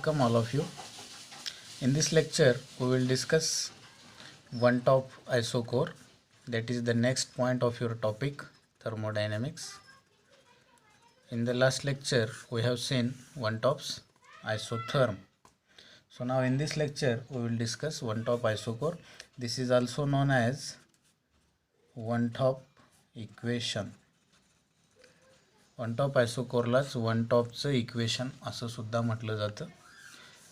Welcome all of you. In this lecture, we will discuss one-top isochore, that is the next point of your topic, thermodynamics. In the last lecture, we have seen one-tops isotherm. So now in this lecture, we will discuss one-top isochore. This is also known as one-top equation. Van't Hoff आयसोकोरलाच वन टॉपचं equation असं सुद्धा म्हटलं जातं.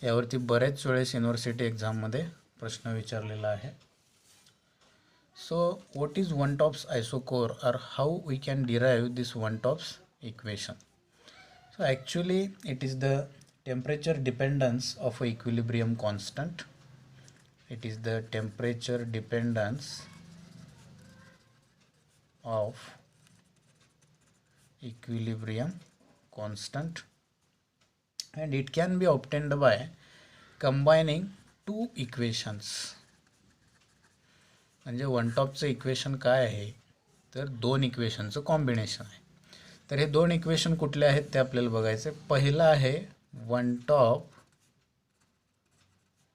यावरती बरेच वेळेस युनिव्हर्सिटी एक्झाममध्ये प्रश्न विचारलेला आहे. So what is van't Hoff's isochore और how we can derive this van't Hoff's equation. So actually it is the temperature dependence of a equilibrium constant. It is the temperature dependence of equilibrium constant, and it can be obtained by combining two equations. म्हणजे one टॉपचं equation काय आहे तर दोन इक्वेशनचं combination आहे. तर हे दोन इक्वेशन कुठले आहेत ते आपल्याला बघायचं आहे. पहिलं आहे वन टॉप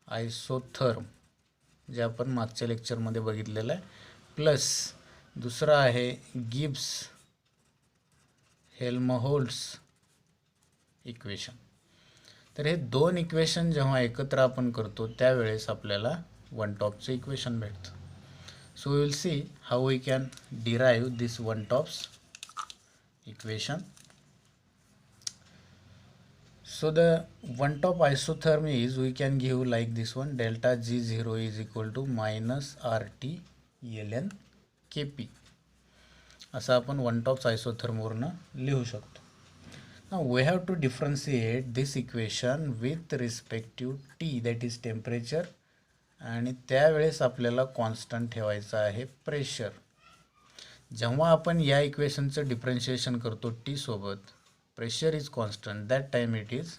आयसोथर्म, जे आपण मागच्या लेक्चरमध्ये बघितलेलं आहे, प्लस दुसरं आहे गिब्स हेल्महोल्ट्ज इक्वेशन. तर हे दोन इक्वेशन जेव्हा एकत्र आपण करतो त्यावेळेस आपल्याला वन टॉपचं इक्वेशन भेटतं. So we will see how we can derive this van't Hoff's equation. So the van't Hoff isotherm is we can give like this one, delta G0 is equal to minus RT ln KP. असं आपण one tops आयसोथर्मवरनं लिहू शकतो. Now we have to differentiate this equation with respective T, that is temperature, आणि त्यावेळेस आपल्याला constant ठेवायचं आहे प्रेशर. जेव्हा आपण या इक्वेशनचं डिफरन्शिएशन करतो टी सोबत, pressure is constant, that time it is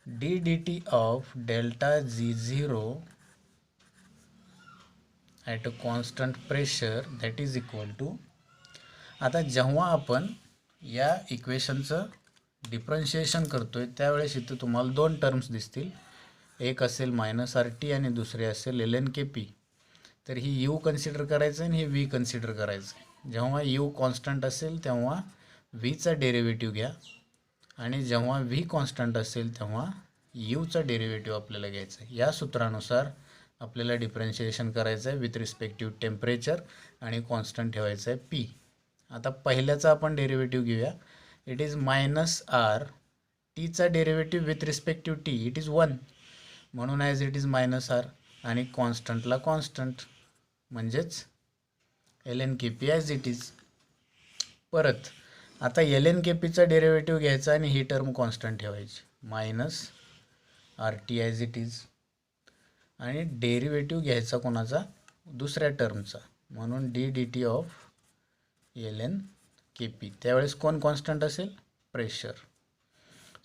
ddt of delta G0 at a constant pressure that is equal to. आता जेव्हा आपण या इक्वेशनचं डिफरन्शिएशन करतो आहे त्यावेळेस इथं तुम्हाला दोन टर्म्स दिसतील. एक असेल मायनस RT आणि दुसरे असेल ln KP. तर ही यू कन्सिडर करायचं आणि हे व्ही कन्सिडर करायचं. जेव्हा यू कॉन्स्टंट असेल तेव्हा व्हीचा डेरिव्हेटिव्ह घ्या, आणि जेव्हा व्ही कॉन्स्टंट असेल तेव्हा यूचा डेरिव्हेटिव्ह आपल्याला घ्यायचा आहे. या सूत्रानुसार आपल्याला डिफरन्शिएशन करायचं आहे विथ रिस्पेक्टिव्ह टेम्परेचर आणि कॉन्स्टंट ठेवायचं आहे पी. आता पहिल्याचा आपण डेरिव्हेटिव्ह घेऊया. इट इज मायनस आर, टीचा derivative with respective T it is 1, म्हणून as it is minus R, आणि कॉन्स्टंटला कॉन्स्टंट म्हणजेच ln KP as it is. परत आता ln KPचा डेरिव्हेटिव्ह घ्यायचा आणि ही टर्म कॉन्स्टंट ठेवायची, minus RT as it is, आणि डेरिव्हेटिव्ह घ्यायचा कोणाचा, दुसऱ्या टर्मचा, म्हणून ddt ऑफ ln KP. त्यावेळेस कोण कॉन्स्टंट असेल, pressure.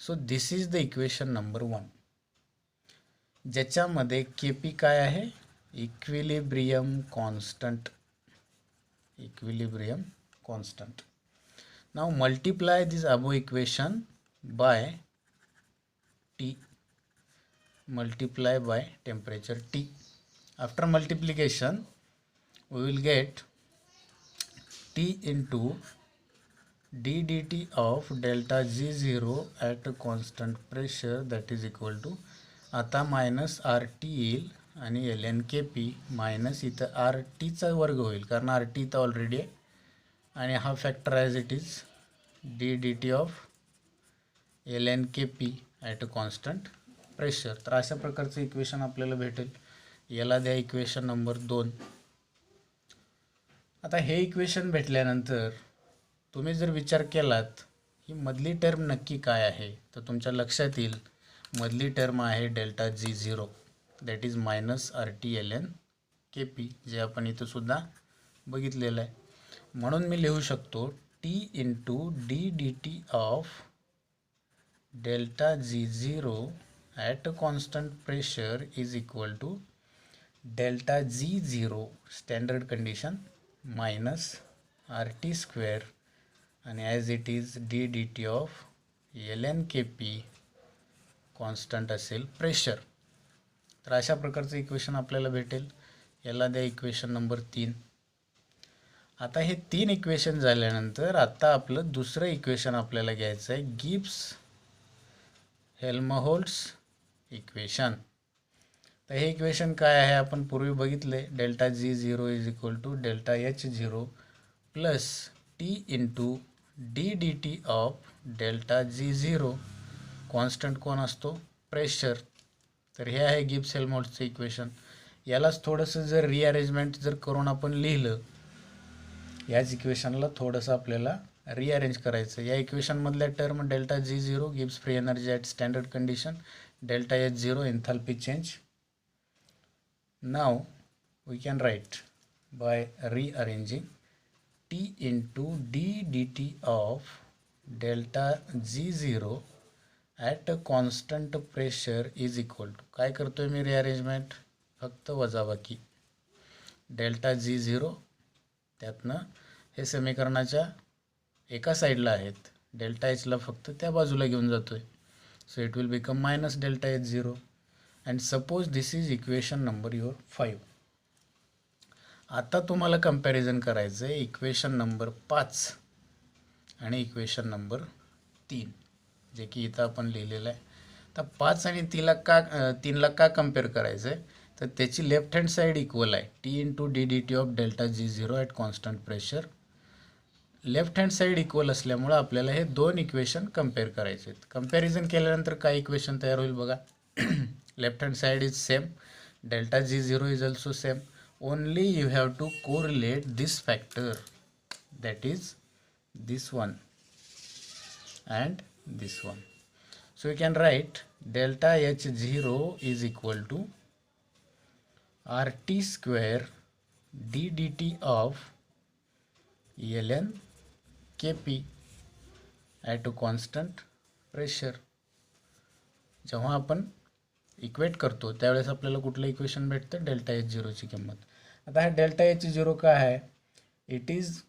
So this is the equation number 1, ज्याच्यामध्ये KP काय आहे, equilibrium constant. Equilibrium constant. Now multiply this above equation by T, multiply by temperature T. After multiplication we will get T into ddt of delta G0 at a constant pressure that is equal to, आता minus RT येईल आणि ln KP minus इथं RTचा वर्ग होईल कारण RT इथं already आहे, आणि हा factor as it is ddt of ln KP at a constant pressure. तर अशा प्रकारचं इक्वेशन आपल्याला भेटेल. याला द्या इक्वेशन नंबर 2. आता हे इक्वेशन भेटल्यानंतर तुम्ही जर विचार केलात ही मधली टर्म नक्की काय आहे, तर तुमच्या लक्षात येईल मधली टर्म आहे delta G0, that is minus RT ln KP, जे आपण इथं सुद्धा बघितलेलं आहे. म्हणून मी लिहू शकतो T into ddt of delta G0 at a constant pressure is equal to delta G0 standard condition minus RT square, आणि as it is ddt of ln KP constant असेल प्रेशर. तर अशा प्रकारचं इक्वेशन आपल्याला भेटेल. याला द्या इक्वेशन नंबर 3. आता हे 3 इक्वेशन झाल्यानंतर आता आपलं दुसरं इक्वेशन आपल्याला घ्यायचं आहे, गिब्स हेल्महोल्ट्ज इक्वेशन. तर हे इक्वेशन काय आहे आपण पूर्वी बघितले, delta G0 is equal to delta H0 plus T into D D T of delta G0. Constant कोण असतो? प्रेशर. तर हे आहे गिब्स हेल्महोल्ट्जचं इक्वेशन. यालाच थोडंसं जर रिअरेंजमेंट जर करून आपण लिहिलं, याच इक्वेशनला थोडंसं आपल्याला रिअरेंज करायचं. या इक्वेशनमधल्या term delta G0 Gibbs free energy at standard condition, delta H0 enthalpy change. Now we can write by rearranging T into D D T of delta G0 at a constant pressure is equal to, काय करतो आहे मी rearrangement, फक्त वजाबाकी delta G0, त्यातनं हे समीकरणाच्या एका साईडला आहेत, डेल्टा Hला फक्त त्या बाजूला घेऊन जातो आहे. So it will become minus delta H0 and suppose this is equation number your 5. आता तुम्हाला कंपॅरिझन करायचं आहे इक्वेशन नंबर 5 आणि इक्वेशन नंबर 3, जे की इथं आपण लिहिलेलं आहे. तर 5 आणि 3ला का कम्पेअर करायचं आहे, तर त्याची लेफ्ट हँड साईड इक्वल आहे, T into D D T of delta G0 at constant pressure. Left hand side equal असल्यामुळं आपल्याला हे 2 इक्वेशन कम्पेअर करायचे आहेत. कंपॅरिझन केल्यानंतर काय इक्वेशन तयार होईल बघा. Left hand side is same, delta G0 is also same, only you have to correlate this factor, that is this one and this one. So you can write delta H0 is equal to RT square d dt of ln Kp at a constant pressure. जेव्हा आपण equate करतो त्यावेळेस आपल्याला कुठलं equation भेटतं, delta H0 ची किंमत. आता हा डेल्टा H0 काय आहे, it is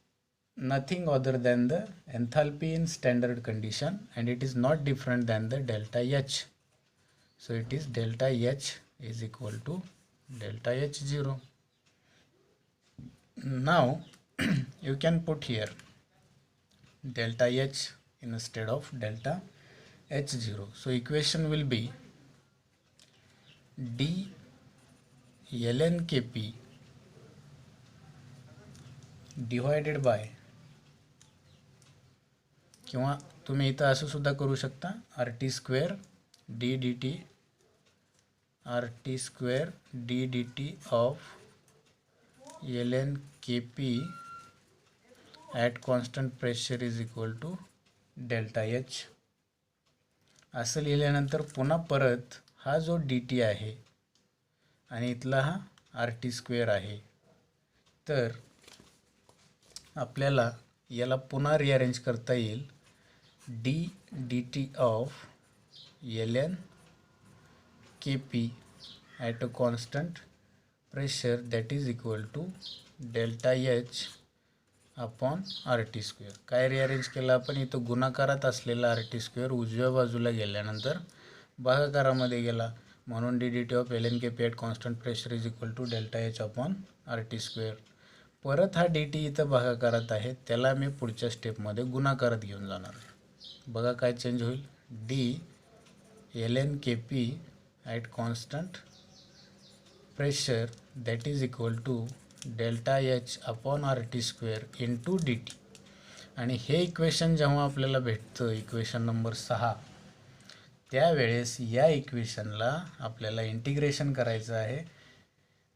nothing other than the enthalpy in standard condition and it is not different than the delta H. So it is delta H is equal to delta H0. Now you can put here delta H instead of delta H0. So equation will be d ln Kp divided by, किंवा तुम्ही इथं असं सुद्धा करू शकता, RT square D D T, RT square D D T of ln Kp at constant pressure is equal to delta H. असं लिहिल्यानंतर पुन्हा परत हा जो डी टी आहे आणि इथला हा RT स्क्वेअर आहे, तर आपल्याला याला पुन्हा रिअरेंज करता येईल, D D T of ln Kp at a constant pressure that is equal to delta H upon RT square. काय रिअरेंज केलं आपण, इथं गुणाकारात असलेला RT स्क्वेअर उजव्या बाजूला गेल्यानंतर भागाकारामध्ये गेला, म्हणून D D T of ln Kp at constant pressure is equal to delta H upon RT square. परत हा डी टी इथं भागाकारात आहे, त्याला मी पुढच्या स्टेपमध्ये गुणाकारात घेऊन जाणार आहे. बघा काय चेंज होईल, D ln Kp at constant pressure that is equal to delta H upon RT square into D T. आणि हे इक्वेशन जेव्हा आपल्याला भेटतं इक्वेशन नंबर 6, त्यावेळेस या इक्वेशनला आपल्याला इंटिग्रेशन करायचं आहे.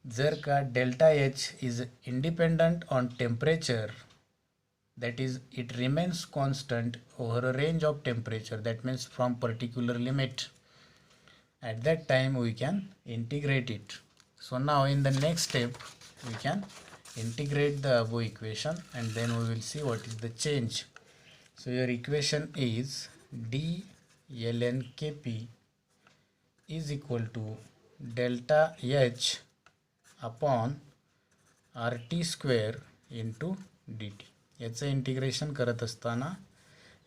जर का delta H is independent on temperature, that is it remains constant over a range of temperature, that means from particular limit, at that time we can integrate it. So now in the next step we can integrate the above equation and then we will see what is the change. So your equation is d ln Kp is equal to delta H upon RT square into D T. याचं integration करत असताना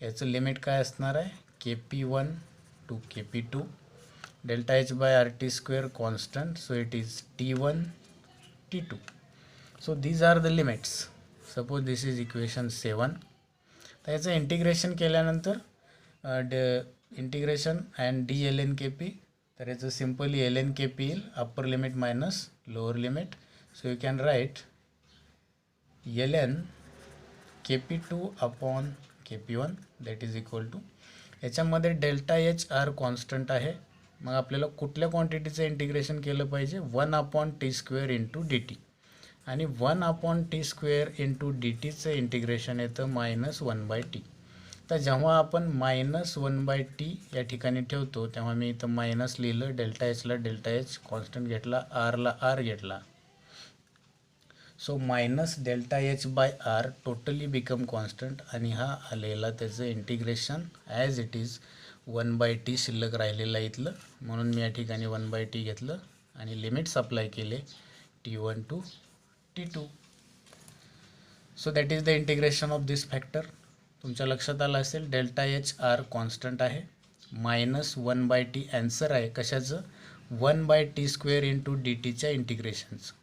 याचं limit काय असणार आहे, Kp1 to Kp2 delta H by RT square constant, so it is T1 T2. So these are the limits. Suppose this is equation 7. तर याचं integration केल्यानंतर integration and d l n k p, तर याचं simply l n k p येईल, upper limit minus lower limit. So you can write l n k p two upon k p one that is equal to, याच्यामध्ये delta h r constant आहे. मग आपल्याला कुठल्या क्वांटिटीचं integration केलं पाहिजे, 1 upon t square into D T, आणि 1 upon t square into d टीचं इंटिग्रेशन येतं -1/t. तर जेव्हा आपण -1/t या ठिकाणी ठेवतो तेव्हा मी इथं मायनस लिहिलं, डेल्टा एचला डेल्टा एच कॉन्स्टंट घेतला, आरला आर घेतला. So minus delta h by r totally become constant, आणि हा आलेला त्याचं integration as it is 1/t शिल्लक राहिलेला इथलं, म्हणून मी या ठिकाणी 1/t घेतलं आणि लिमिट्स अप्लाय केले T1 to T2. So that is the integration of this factor. तुमच्या लक्षात आलं असेल डेल्टा एच आर कॉन्स्टंट आहे, -1/t ॲन्सर आहे कशाचं, 1/t स्क्वेअर इंटू डी टीच्या इंटिग्रेशनचं.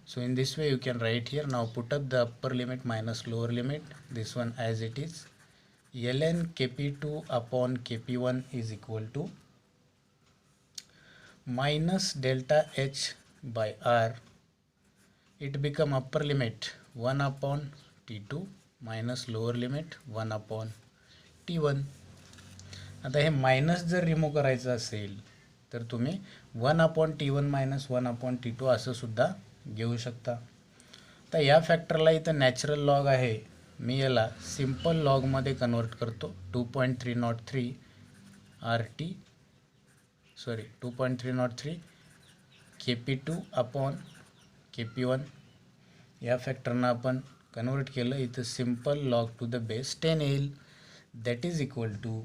So in this way you can write here. Now put up the upper limit minus lower limit, this one as it is, ln kp2 upon kp1 is equal to minus delta h by r. It become upper limit 1 upon t2 minus lower limit 1 upon t1. आता हे minus जर remove करायचं असेल तर तुम्ही 1 upon t1 minus 1 upon t2 असं सुद्धा घेऊ शकता. तर या फॅक्टरला इथं नॅचरल लॉग आहे, मी याला सिम्पल लॉगमध्ये कन्वर्ट करतो. 2.303 RT 2.303 KP2 अपॉन KP1 या फॅक्टरनं आपण कन्वर्ट केलं, इथं simple log to the base 10 येईल. That is equal to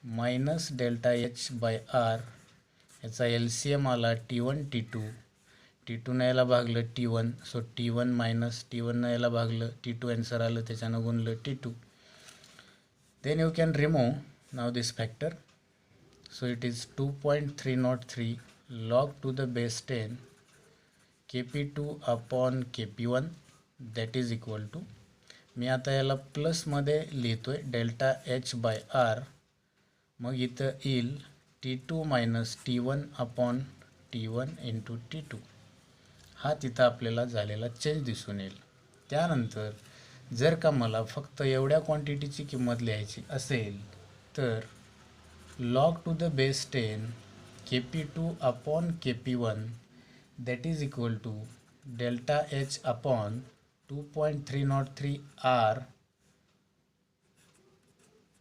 minus delta h by r, याचा LCM आला T1 T2, T2 न याला भागलं T1, so T1 minus T1 न याला भागलं T2 ॲन्सर आलं, त्याच्यानं गुणलं T2. Then you can remove now this factor. So it is 2.303 log to the base 10 KP2 upon KP1 that is equal to, मी आता याला प्लसमध्ये लिहितो आहे डेल्टा एच बाय आर, मग इथं येईल T2 minus T1 upon T1 into T2. हा तिथं आपल्याला झालेला चेंज दिसून येईल. त्यानंतर जर का मला फक्त एवढ्या क्वांटिटीची किंमत लिहायची असेल तर log to the base 10 KP2 upon KP1 that is equal to delta H upon 2.303 R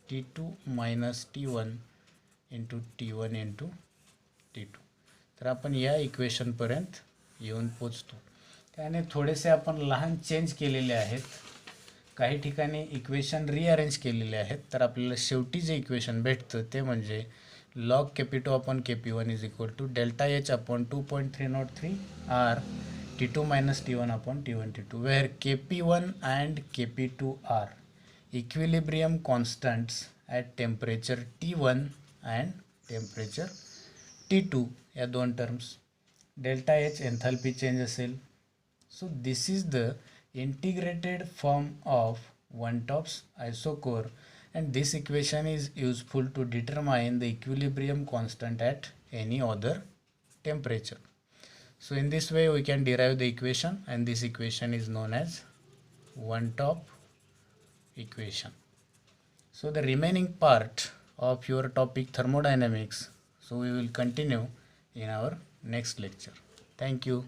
T2 minus T1 into T1 into T2. तर आपण या इक्वेशनपर्यंत येऊन पोचतो. त्याने थोडेसे आपण लहान चेंज केलेले आहेत, काही ठिकाणी इक्वेशन रिअरेंज केलेले आहेत. तर आपल्याला शेवटी जे इक्वेशन भेटतं ते म्हणजे log KP2 upon KP1 is equal to delta H upon 2.303 R T2 minus T1 upon T1 T2, where KP1 and KP2 are equilibrium constants at temperature T1 and temperature T2. या दोन terms, delta H enthalpy change असेल. So this is the integrated form of van't Hoff's isochore, and this equation is useful to determine the equilibrium constant at any other temperature. So in this way we can derive the equation, and this equation is known as one top equation. So the remaining part of your topic thermodynamics, so we will continue in our next lecture. Thank you.